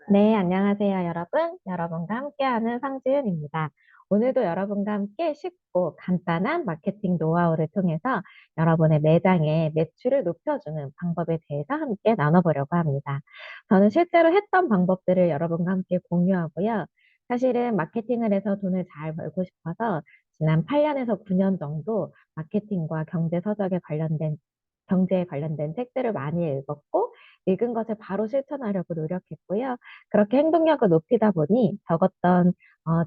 네, 안녕하세요, 여러분. 여러분과 함께하는 상지윤입니다. 오늘도 여러분과 함께 쉽고 간단한 마케팅 노하우를 통해서 여러분의 매장의 매출을 높여주는 방법에 대해서 함께 나눠보려고 합니다. 저는 실제로 했던 방법들을 여러분과 함께 공유하고요. 사실은 마케팅을 해서 돈을 잘 벌고 싶어서 지난 8년에서 9년 정도 마케팅과 경제에 관련된 책들을 많이 읽었고, 읽은 것을 바로 실천하려고 노력했고요. 그렇게 행동력을 높이다 보니 적었던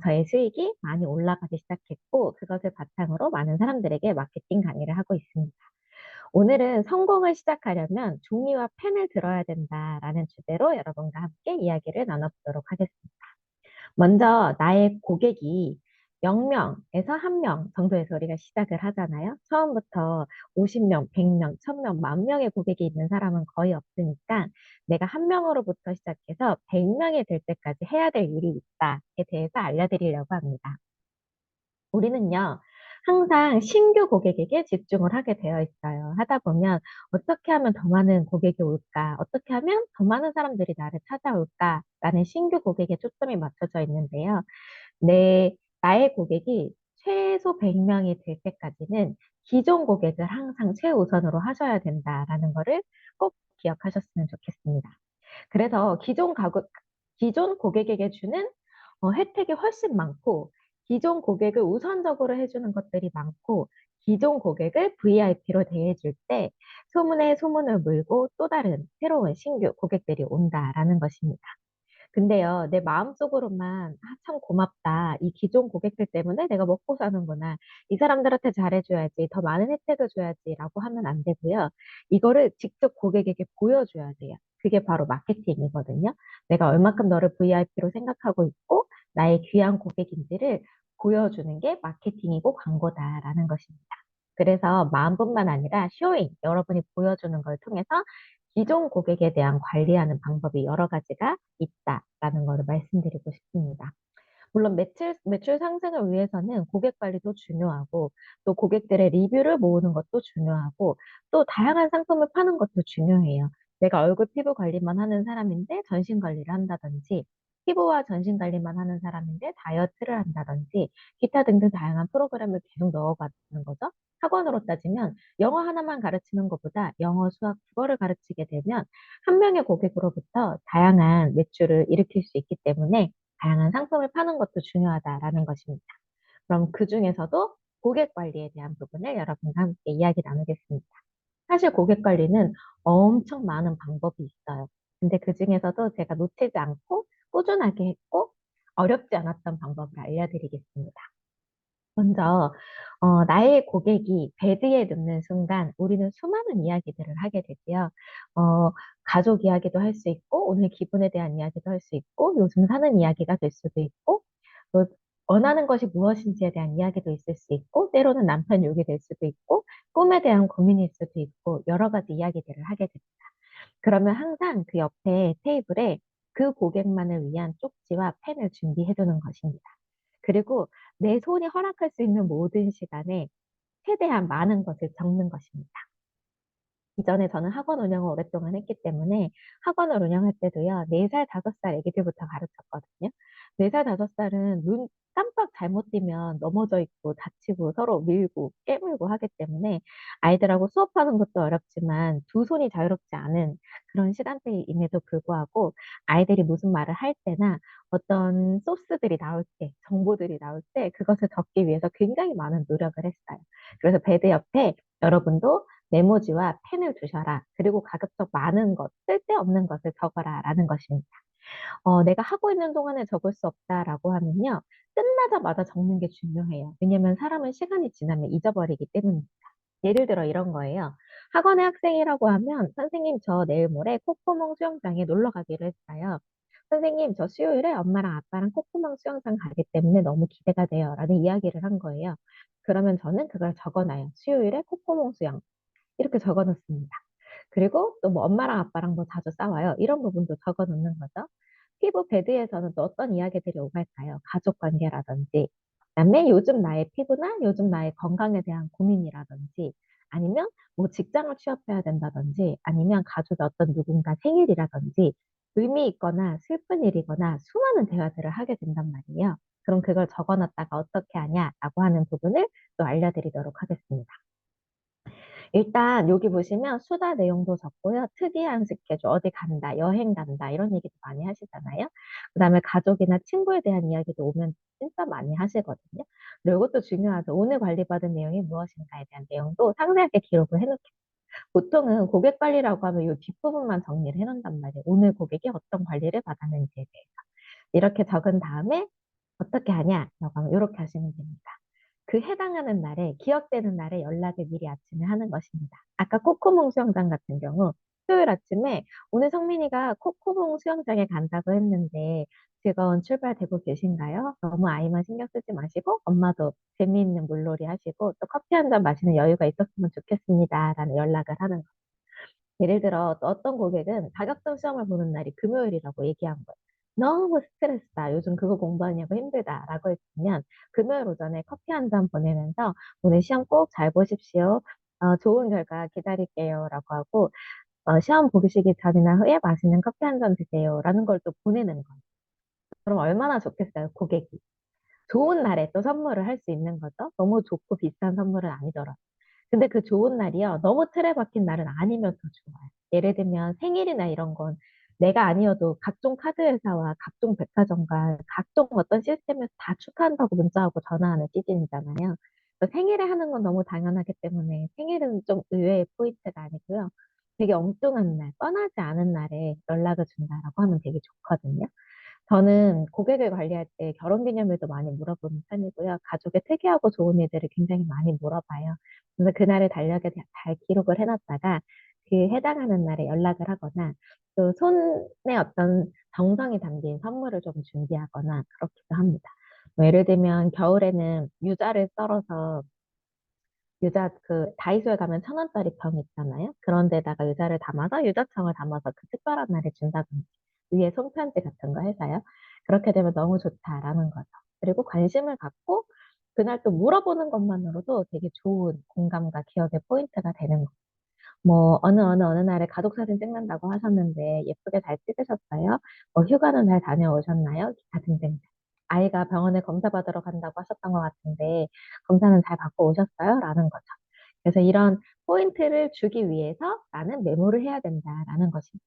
저의 수익이 많이 올라가기 시작했고, 그것을 바탕으로 많은 사람들에게 마케팅 강의를 하고 있습니다. 오늘은 성공을 시작하려면 종이와 펜을 들어야 된다라는 주제로 여러분과 함께 이야기를 나눠보도록 하겠습니다. 먼저 나의 고객이 0명에서 1명 정도에서 우리가 시작을 하잖아요. 처음부터 50명, 100명, 1000명, 10,000명의 고객이 있는 사람은 거의 없으니까 내가 1명으로부터 시작해서 100명이 될 때까지 해야 될 일이 있다에 대해서 알려드리려고 합니다. 우리는요, 항상 신규 고객에게 집중을 하게 되어 있어요. 하다 보면 어떻게 하면 더 많은 고객이 올까? 어떻게 하면 더 많은 사람들이 나를 찾아올까? 라는 신규 고객에 초점이 맞춰져 있는데요. 나의 고객이 최소 100명이 될 때까지는 기존 고객을 항상 최우선으로 하셔야 된다라는 거를 꼭 기억하셨으면 좋겠습니다. 그래서 기존 고객에게 주는 혜택이 훨씬 많고, 기존 고객을 우선적으로 해주는 것들이 많고, 기존 고객을 VIP로 대해줄 때 소문에 소문을 물고 또 다른 새로운 신규 고객들이 온다라는 것입니다. 근데요, 내 마음속으로만, 아, 참 고맙다. 이 기존 고객들 때문에 내가 먹고 사는구나. 이 사람들한테 잘해줘야지. 더 많은 혜택을 줘야지. 라고 하면 안 되고요. 이거를 직접 고객에게 보여줘야 돼요. 그게 바로 마케팅이거든요. 내가 얼마큼 너를 VIP로 생각하고 있고, 나의 귀한 고객인지를 보여주는 게 마케팅이고 광고다라는 것입니다. 그래서 마음뿐만 아니라 쇼잉, 여러분이 보여주는 걸 통해서 기존 고객에 대한 관리하는 방법이 여러 가지가 있다라는 것을 말씀드리고 싶습니다. 물론 매출 상승을 위해서는 고객 관리도 중요하고, 또 고객들의 리뷰를 모으는 것도 중요하고, 또 다양한 상품을 파는 것도 중요해요. 내가 얼굴 피부 관리만 하는 사람인데 전신 관리를 한다든지, 피부와 전신 관리만 하는 사람인데 다이어트를 한다든지, 기타 등등 다양한 프로그램을 계속 넣어가는 거죠. 학원으로 따지면 영어 하나만 가르치는 것보다 영어, 수학, 국어를 가르치게 되면 한 명의 고객으로부터 다양한 매출을 일으킬 수 있기 때문에 다양한 상품을 파는 것도 중요하다라는 것입니다. 그럼 그 중에서도 고객 관리에 대한 부분을 여러분과 함께 이야기 나누겠습니다. 사실 고객 관리는 엄청 많은 방법이 있어요. 근데 그 중에서도 제가 놓치지 않고 꾸준하게 했고 어렵지 않았던 방법을 알려드리겠습니다. 먼저 나의 고객이 베드에 눕는 순간 우리는 수많은 이야기들을 하게 되고요. 어, 가족 이야기도 할 수 있고 오늘 기분에 대한 이야기도 할 수 있고 요즘 사는 이야기가 될 수도 있고 또 원하는 것이 무엇인지에 대한 이야기도 있을 수 있고 때로는 남편 욕이 될 수도 있고 꿈에 대한 고민일 수도 있고 여러 가지 이야기들을 하게 됩니다. 그러면 항상 그 옆에 테이블에 그 고객만을 위한 쪽지와 펜을 준비해 두는 것입니다. 그리고 내 손이 허락할 수 있는 모든 시간에 최대한 많은 것을 적는 것입니다. 이전에 저는 학원 운영을 오랫동안 했기 때문에 학원을 운영할 때도요, 4살, 5살 애기들부터 가르쳤거든요. 4살, 5살은 눈 깜빡 잘못 뜨면 넘어져 있고 다치고 서로 밀고 깨물고 하기 때문에 아이들하고 수업하는 것도 어렵지만 두 손이 자유롭지 않은 그런 시간대임에도 불구하고 아이들이 무슨 말을 할 때나 어떤 소스들이 나올 때, 정보들이 나올 때 그것을 적기 위해서 굉장히 많은 노력을 했어요. 그래서 베드 옆에 여러분도 메모지와 펜을 두셔라. 그리고 가급적 많은 것, 쓸데없는 것을 적어라. 라는 것입니다. 내가 하고 있는 동안에 적을 수 없다라고 하면요. 끝나자마자 적는 게 중요해요. 왜냐면 사람은 시간이 지나면 잊어버리기 때문입니다. 예를 들어 이런 거예요. 학원의 학생이라고 하면 선생님 저 내일 모레 콧구멍 수영장에 놀러 가기로 했어요. 선생님 저 수요일에 엄마랑 아빠랑 콧구멍 수영장 가기 때문에 너무 기대가 돼요. 라는 이야기를 한 거예요. 그러면 저는 그걸 적어놔요. 수요일에 콧구멍 수영. 이렇게 적어 놓습니다. 그리고 또 뭐 엄마랑 아빠랑 뭐 자주 싸워요. 이런 부분도 적어 놓는 거죠. 피부 베드에서는 또 어떤 이야기들이 오갈까요? 가족 관계라든지, 그다음에 요즘 나의 피부나 요즘 나의 건강에 대한 고민이라든지, 아니면 뭐 직장을 취업해야 된다든지, 아니면 가족의 어떤 누군가 생일이라든지, 의미 있거나 슬픈 일이거나 수많은 대화들을 하게 된단 말이에요. 그럼 그걸 적어놨다가 어떻게 하냐라고 하는 부분을 또 알려드리도록 하겠습니다. 일단 여기 보시면 수다 내용도 적고요. 특이한 스케줄, 어디 간다, 여행 간다, 이런 얘기도 많이 하시잖아요. 그다음에 가족이나 친구에 대한 이야기도 오면 진짜 많이 하시거든요. 그리고 이것도 중요하죠. 오늘 관리받은 내용이 무엇인가에 대한 내용도 상세하게 기록을 해놓게. 보통은 고객 관리라고 하면 이 뒷부분만 정리를 해놓는단 말이에요. 오늘 고객이 어떤 관리를 받았는지에 대해서. 이렇게 적은 다음에 어떻게 하냐라고 하면 이렇게 하시면 됩니다. 그 해당하는 날에, 기억되는 날에 연락을 미리 아침에 하는 것입니다. 아까 코코몽 수영장 같은 경우 토요일 아침에 오늘 성민이가 코코몽 수영장에 간다고 했는데 즐거운 출발되고 계신가요? 너무 아이만 신경 쓰지 마시고 엄마도 재미있는 물놀이 하시고 또 커피 한 잔 마시는 여유가 있었으면 좋겠습니다. 라는 연락을 하는 거예요. 예를 들어 또 어떤 고객은 자격증 시험을 보는 날이 금요일이라고 얘기한 거예요. 너무 스트레스다. 요즘 그거 공부하냐고 힘들다. 라고 했으면 금요일 오전에 커피 한 잔 보내면서 오늘 시험 꼭 잘 보십시오. 좋은 결과 기다릴게요. 라고 하고 시험 보시기 전이나 후에 맛있는 커피 한 잔 드세요. 라는 걸 또 보내는 거예요. 그럼 얼마나 좋겠어요, 고객이. 좋은 날에 또 선물을 할 수 있는 거죠. 너무 좋고 비싼 선물은 아니더라도. 근데 그 좋은 날이요. 너무 틀에 박힌 날은 아니면 더 좋아요. 예를 들면 생일이나 이런 건 내가 아니어도 각종 카드 회사와 각종 백화점과 각종 어떤 시스템에서 다 축하한다고 문자하고 전화하는 시즌이잖아요. 그래서 생일에 하는 건 너무 당연하기 때문에 생일은 좀 의외의 포인트가 아니고요. 되게 엉뚱한 날, 뻔하지 않은 날에 연락을 준다라고 하면 되게 좋거든요. 저는 고객을 관리할 때 결혼기념일도 많이 물어보는 편이고요. 가족의 특이하고 좋은 일들을 굉장히 많이 물어봐요. 그래서 그날의 달력에 잘 기록을 해놨다가 그 해당하는 날에 연락을 하거나 또 손에 어떤 정성이 담긴 선물을 좀 준비하거나 그렇기도 합니다. 뭐 예를 들면 겨울에는 유자를 썰어서 유자 그 다이소에 가면 1,000원짜리 병 있잖아요. 그런 데다가 유자를 담아서 유자청을 담아서 그 특별한 날에 준다든지 위에 손편지 같은 거 해서요. 그렇게 되면 너무 좋다라는 거죠. 그리고 관심을 갖고 그날 또 물어보는 것만으로도 되게 좋은 공감과 기억의 포인트가 되는 거예요. 뭐 어느 날에 가족 사진 찍는다고 하셨는데 예쁘게 잘 찍으셨어요? 뭐 휴가는 잘 다녀오셨나요? 기타 등등. 아이가 병원에 검사 받으러 간다고 하셨던 것 같은데 검사는 잘 받고 오셨어요? 라는 거죠. 그래서 이런 포인트를 주기 위해서 나는 메모를 해야 된다라는 것입니다.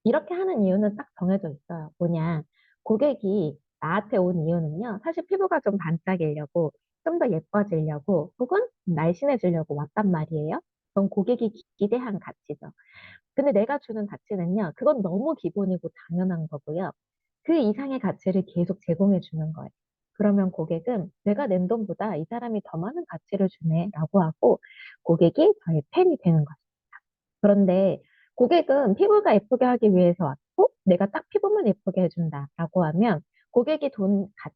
이렇게 하는 이유는 딱 정해져 있어요. 뭐냐? 고객이 나한테 온 이유는요. 사실 피부가 좀 반짝이려고, 좀 더 예뻐지려고, 혹은 날씬해지려고 왔단 말이에요. 그건 고객이 기대한 가치죠. 근데 내가 주는 가치는요. 그건 너무 기본이고 당연한 거고요. 그 이상의 가치를 계속 제공해 주는 거예요. 그러면 고객은 내가 낸 돈보다 이 사람이 더 많은 가치를 주네라고 하고 고객이 저의 팬이 되는 거죠. 그런데 고객은 피부가 예쁘게 하기 위해서 왔고 내가 딱 피부만 예쁘게 해준다라고 하면 고객이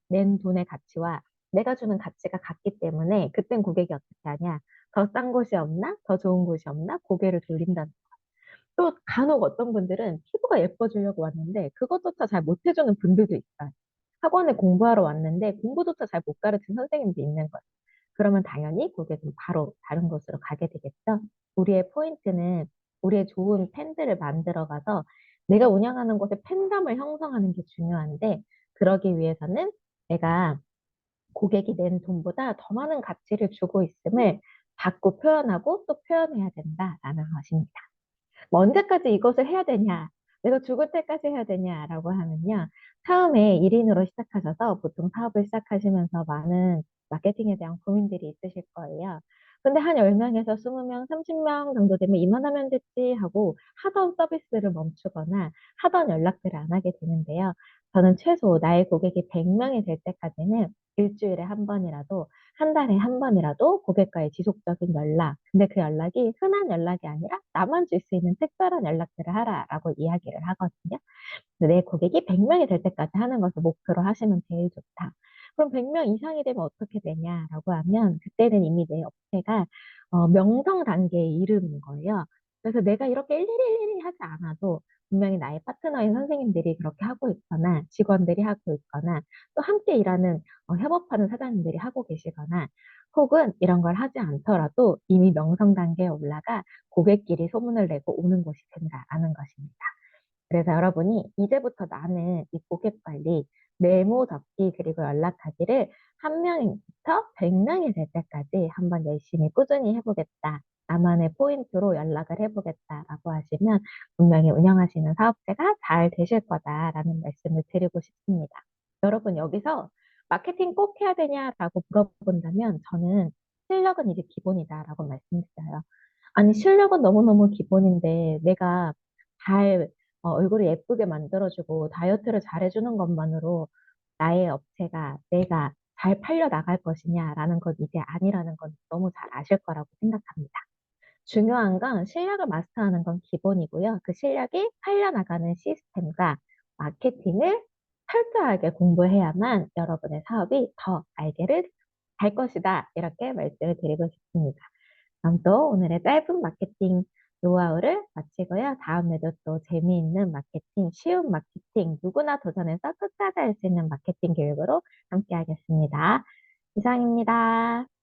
낸 돈의 가치와 내가 주는 가치가 같기 때문에 그땐 고객이 어떻게 하냐? 더 싼 곳이 없나? 더 좋은 곳이 없나? 고개를 돌린다는 또 간혹 어떤 분들은 피부가 예뻐지려고 왔는데 그것조차 잘 못해주는 분들도 있어요. 학원에 공부하러 왔는데 공부조차 잘 못 가르친 선생님도 있는 거예요. 그러면 당연히 고객은 바로 다른 곳으로 가게 되겠죠. 우리의 포인트는 우리의 좋은 팬들을 만들어가서 내가 운영하는 곳에 팬덤을 형성하는 게 중요한데 그러기 위해서는 내가 고객이 낸 돈보다 더 많은 가치를 주고 있음을 받고 표현하고 또 표현해야 된다라는 것입니다. 뭐 언제까지 이것을 해야 되냐? 내가 죽을 때까지 해야 되냐라고 하면요. 처음에 1인으로 시작하셔서 보통 사업을 시작하시면서 많은 마케팅에 대한 고민들이 있으실 거예요. 근데 한 10명에서 20명, 30명 정도 되면 이만하면 됐지 하고 하던 서비스를 멈추거나 하던 연락들을 안 하게 되는데요. 저는 최소 나의 고객이 100명이 될 때까지는 일주일에 한 번이라도 한 달에 한 번이라도 고객과의 지속적인 연락. 근데 그 연락이 흔한 연락이 아니라 나만 줄 수 있는 특별한 연락들을 하라라고 이야기를 하거든요. 내 고객이 100명이 될 때까지 하는 것을 목표로 하시면 제일 좋다. 그럼 100명 이상이 되면 어떻게 되냐라고 하면 그때는 이미 내 업체가 명성 단계에 이르는 거예요. 그래서 내가 이렇게 일일이 하지 않아도 분명히 나의 파트너인 선생님들이 그렇게 하고 있거나 직원들이 하고 있거나 또 함께 일하는 협업하는 사장님들이 하고 계시거나 혹은 이런 걸 하지 않더라도 이미 명성 단계에 올라가 고객끼리 소문을 내고 오는 곳이 된다라는 것입니다. 그래서 여러분이 이제부터 나는 이 고객 관리, 메모 적기, 그리고 연락하기를 한 명부터 100명이 될 때까지 한번 열심히 꾸준히 해보겠다. 나만의 포인트로 연락을 해보겠다라고 하시면 분명히 운영하시는 사업체가 잘 되실 거다라는 말씀을 드리고 싶습니다. 여러분, 여기서 마케팅 꼭 해야 되냐라고 물어본다면 저는 실력은 이제 기본이다라고 말씀드려요. 아니, 실력은 너무너무 기본인데 내가 잘 얼굴을 예쁘게 만들어주고 다이어트를 잘해주는 것만으로 나의 업체가 내가 잘 팔려 나갈 것이냐라는 건 이제 아니라는 건 너무 잘 아실 거라고 생각합니다. 중요한 건 실력을 마스터하는 건 기본이고요. 그 실력이 팔려나가는 시스템과 마케팅을 철저하게 공부해야만 여러분의 사업이 더 날개를 달 것이다. 이렇게 말씀을 드리고 싶습니다. 그럼 또 오늘의 짧은 마케팅 노하우를 마치고요. 다음에도 또 재미있는 마케팅, 쉬운 마케팅, 누구나 도전해서 끝까지 할 수 있는 마케팅 교육으로 함께 하겠습니다. 이상입니다.